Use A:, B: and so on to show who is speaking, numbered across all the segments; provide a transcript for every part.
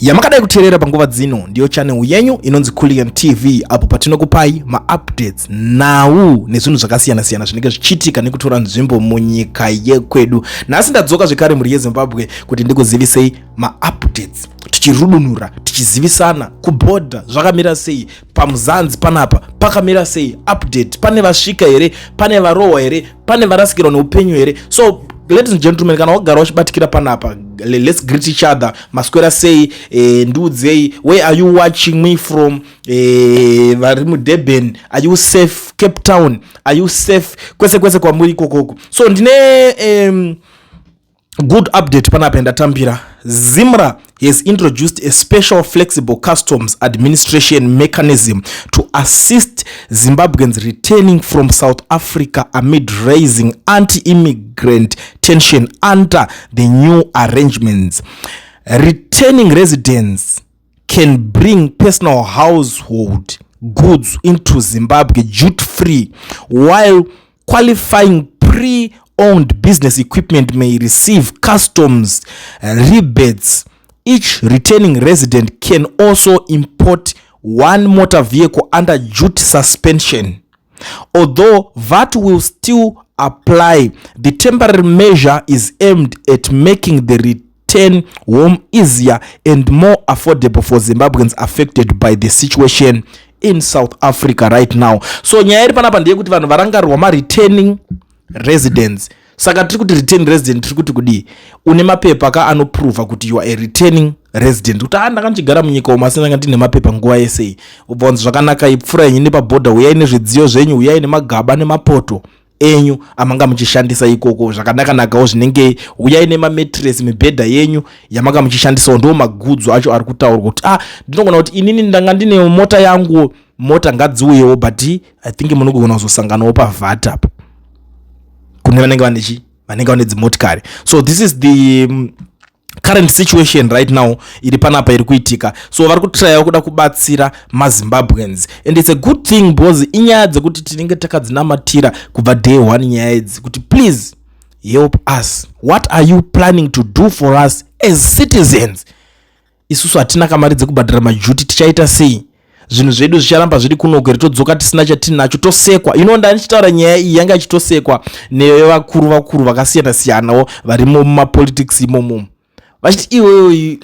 A: Yamakadai kuterera panguva dzino ndiyo channel yenyu inonzi Kulian TV apo patinokupai ma-updates nawu nezvinhu zvakasiyana siyana zvinenge zvichiitika nekutora nzvimbo munyika yekwedu. Nhasi ndadzoka zvekare muri yeZimbabwe kuti ndikuzivisei ma-updates, tichirudunura tichizivisana kuBoader zvakamira sei, pamuzanzi panapa pakamira sei, update pane vasvika here, pane varohwa here, pane varasikirwa neupenyu here. So ladies and gentlemen, kana wagara uchibatikira panapa, let's greet each other. Maswera say ndudzei, where are you watching me from? Varimu Durban, are you safe? Cape Town, are you safe? Kwese kwa muri kokoko. So ndine good update panapa ndatambira. Zimra has introduced a special flexible customs administration mechanism to assist Zimbabweans returning from South Africa amid rising anti-immigrant tension under the new arrangements. Returning residents can bring personal household goods into Zimbabwe duty-free, while qualifying pre-owned business equipment may receive customs rebates. Each returning resident can also import one motor vehicle under duty suspension. Although VAT will still apply, the temporary measure is aimed at making the return home easier and more affordable for Zimbabweans affected by the situation in South Africa right now. So nyaya iri panapa ndiye kuti vanhu varangarirwa ma-returning residents. Saka tiri kuti returning resident tiri kuti kudi une mapepa ka anoprova kuti you are a returning resident. Kuti ndakanchigara munyika umu asi ndanga ndine mapepa nguva yese. Ubvonzi zvakanaka ipfura yenyu nepaBoader, uyai nezvidziyo zvenyu, uyai nemagaba nemapoto enyu amanga muchishandisa ikoko zvakanaka zvinenge, uyai nemametress mibhedha yenyu yamanga muchishandisa. Ndo magudzo acho ari kutaurwa kuti ndinogona kuti inini ndanga ndine mota yangu, mota ngadziuyewo, but I think munogona kuzosanganawo paVAT apa kune vanenge vane dzimotikari. So this is the current situation right now iri panapa iri kuitika. So vari kutraya kuda kubatsira maZimbabweans, and it's a good thing because inyaya dzekuti tinenge takadzinamatira kubva day one nyaya idzi kuti please help us. What are you planning to do for us as citizens? Isusu hatina kamari dzekubhadhara majuti, tichaita sei? Zvinhu zvedu zvicharamba zviri kunogera, todzoka tisina chatinacho, tosekwa. Inonda ndichitaura nyaya iyi yanga ichitosekwa nevakuru vakasiyana siyanawo varimo mumapolitics imomo vachiti iwewe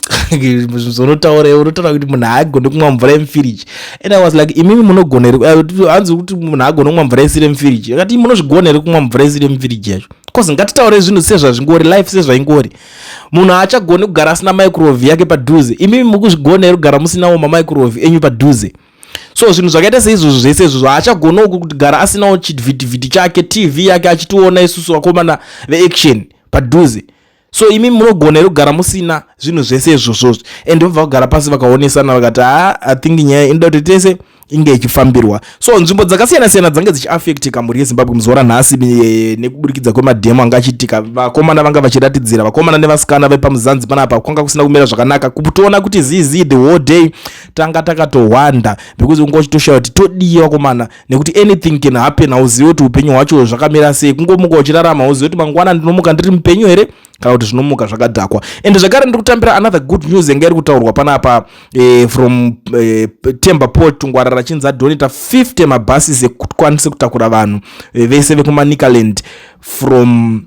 A: zvonotaura unotaura kuti munhu haagone kumwa mvura yemufiriji. And I was like, imimi munogona here, hanzi kuti munhu haagone kumwa mvura isiri yemufiriji. Akati munozvigona here kumwa mvura isiri yemufiriji yacho? Because ngatitaure zvinhu sezvazvingori, life sezvaingori. Munhu haachagone kugara asina microwave yake padhuze. Imimi mukuzvigona here kugara musinawo mamicrowave enyu padhuze. So zvinhu zvakaita seizvozvo zvese izvozvo haachagona kugara asinawo chivhitivhiti chake, TV yake achitiona isusu vakomana veaction padhuze. So imi munogona here kugara musina zvinhu zvese izvozvo, and vobva kugara pasi vakaonesana vakati I think nyaya inoda kuti tese inge ichifambirwa. So nzvimbo dzakasiyana siyana dzange dzichiafectika muri yeZimbabwe muzora nhasi nekuburikidza kwemadhemo anga achiitika. Vakomana vanga vachiratidzira, vakomana nevasikana vepamuzanzi panapa kwanga kusina kumira zvakanaka. Kutoona kuti zizi the whole day tanga takatowanda because unga uchitoshaura kuti todii vakomana, nekuti anything can happen. Hauzivi kuti upenyu hwacho zvakamira sei. Kungomuka uchirarama hauzivi kuti mangwana ndinomuka ndiri mupenyu here kana kuti zvinomuka zvakadhakwa. And zvakare ndiri kutambira another good news yanga iri kutaurwa panapa from Temba Port Ngwarara chinza donata 50 mabuses ekukwanisa kutakura vanhu vese vekumaNicaland from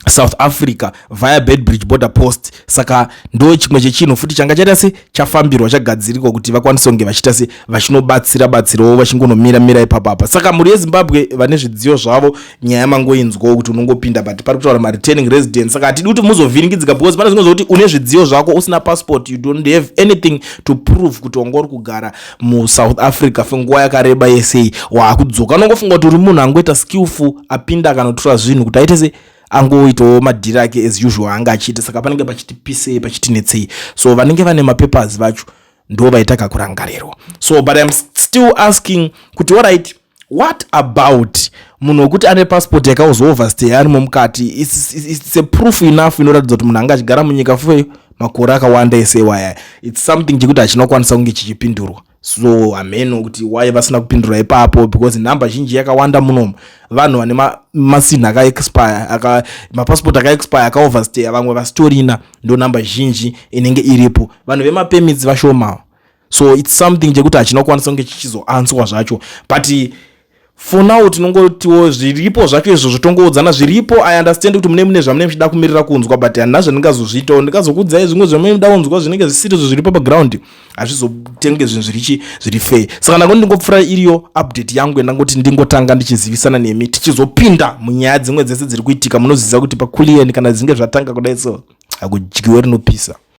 A: South Africa via Bedbridge border post. Saka ndo chimwe chechinhu futi changa chaita se chafambirwa chagadzirikwa kuti vakwanise kunge vachita se vachinobatsirawo vachingonomira ipapapa. Saka muri yeZimbabwe vane zvidziyo zvavo nyaya mangoinzwawo kuti unongopinda, but pari kutaura ma-returning residents. Saka hatidi kuti muzovhiringidzika because pane zvimwe zvokuti une zvidziyo zvako usina passport, you don't have anything to prove kuti wanga uri kugara muSouth Africa fenguva yakareba yesei. Wakudzoka unongofunga kuti uri munhu angoita skillful, apinda akanotora zvinhu kuti aite se angoitawo madhiri ake as usual anga achiita. Saka panenge pachiti pisei pachiti netsei. So vanenge vane mapapers vacho ndo vaitaka kurangarirwa. So but I'm still asking kuti alright, what about munhu wekuti ane passport yakauzooverstay arimo mukati? It's a proof enough inoratidza kuti munhu anga achigara munyika for makore akawanda esewaya. It's something chekuti achinokwanisa kunge chichipindurwa. so ameno kuti why vasina kupindura ipapo because namba zhinji yakawanda munomu vanhu vane masini aka expire mapassport aka expire aka overstay vamwe vasitorina ndo namba zhinji inenge iripo vanhu vemapermits vashoma so it's something chekuti hachina kukwanisa kunge chichizoanswa zvacho but for now tinongotiwo zviripo zvacho izvo zvotongoudzana zviripo. I understand kuti mune zvamune muchida kumirira kunzwa but handina zvandingazozviitawo ndikazokuudzai zvimwe zvamune muda kunzwa zvinenge zvisiri zviripo paground hazvizotenge zvinhu zviri fair. Saka ndangoti ndingopfura iriyo update yangu yandangoti ndingotanga ndichizivisana nemi tichizopinda munyaya dzimwe dzese dziri kuitika munoziva kuti pakulieni kana dzinge zvatanga kudai so hakudyiwe rinopisa.